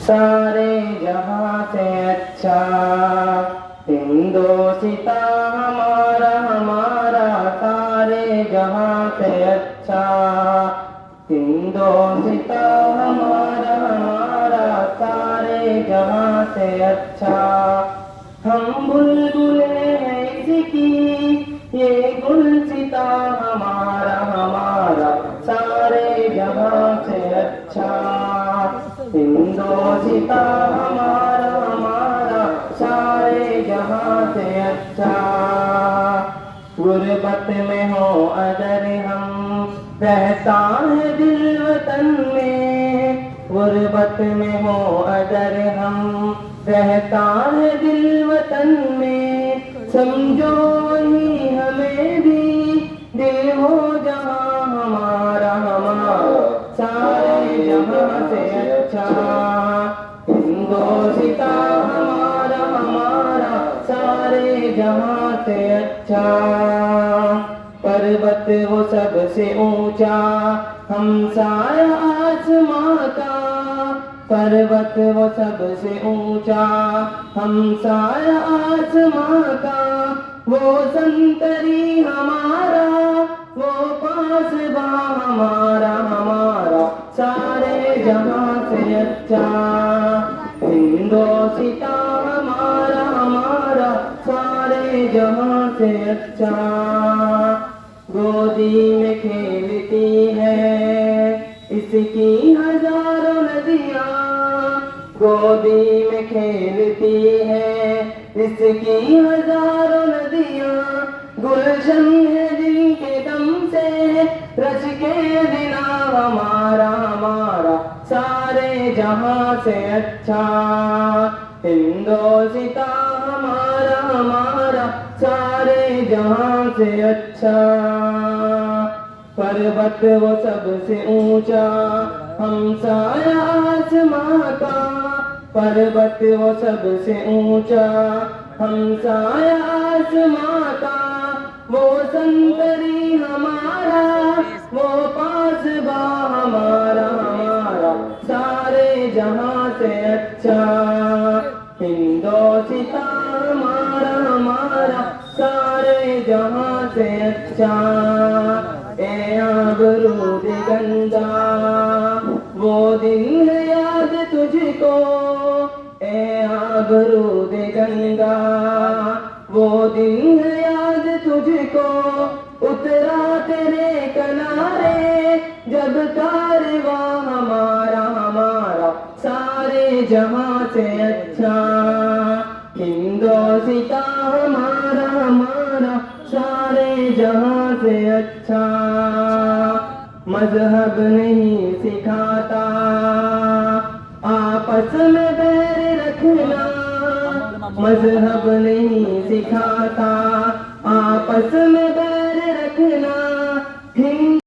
सारे जहां से अच्छा हिंदोसिता हमारा हमारा, सारे जहां से अच्छा हिंदोसिता हमारा हमारा, सारे जहां से अच्छा। हम बुलबुले हैं इसकी, ये गुलसिता हमारा हमारा, सारे जहां से अच्छा हिंदोसिता हमारा हमारा, सारे जहां से अच्छा। गुर्बत में हो अगर हम, रहता है दिल वतन में। गुर्बत में हो अगर हम, रहता है दिल वतन में। समझो वही हमें भी दिल हो जहां हमारा हमारा, सारे जहां से अच्छा हिंदोसिता हमारा हमारा, सारे जहां से अच्छा। पर्वत वो सबसे ऊंचा, हम साया आसमां का। पर्वत वो सबसे ऊंचा, हम साया आसमां का। वो संतरी हमारा, वो पासबा हमारा हमारा, सारे जहां से अच्छा हिंदोसिता हमारा हमारा, सारे जहां से अच्छा। गोदी में खेलती है इसकी हजारों नदियां, गोदी में खेलती है इसकी हजारों नदियां। गुलशन है जिनके दम से, रच के बिना हमारा हमारा, सारे जहां से अच्छा हिंदोसिता हमारा हमारा, सारे जहां से अच्छा। पर्वत वो सबसे ऊंचा, हम साया आसमां का। पर्वत वो सबसे ऊंचा, हम साया आसमां का। वो संतरी हमारा, वो पासबा हमारा हमारा, सारे जहां से अच्छा हिंदोसिता हमारा हमारा, सारे जहां से अच्छा। ए आबरूद गंगा वो दिन है याद तुझको, ए आबरूद गंगा वो दिन है याद तुझको। उतरा तेरे किनारे जब कारवा हमारा हमारा, सारे जहां से अच्छा हिंदोसिता हमारा हमारा, सारे जहां से अच्छा। मजहब नहीं सिखाता आपस में बैर रखना, मजहब नहीं सिखाता आपस में बैर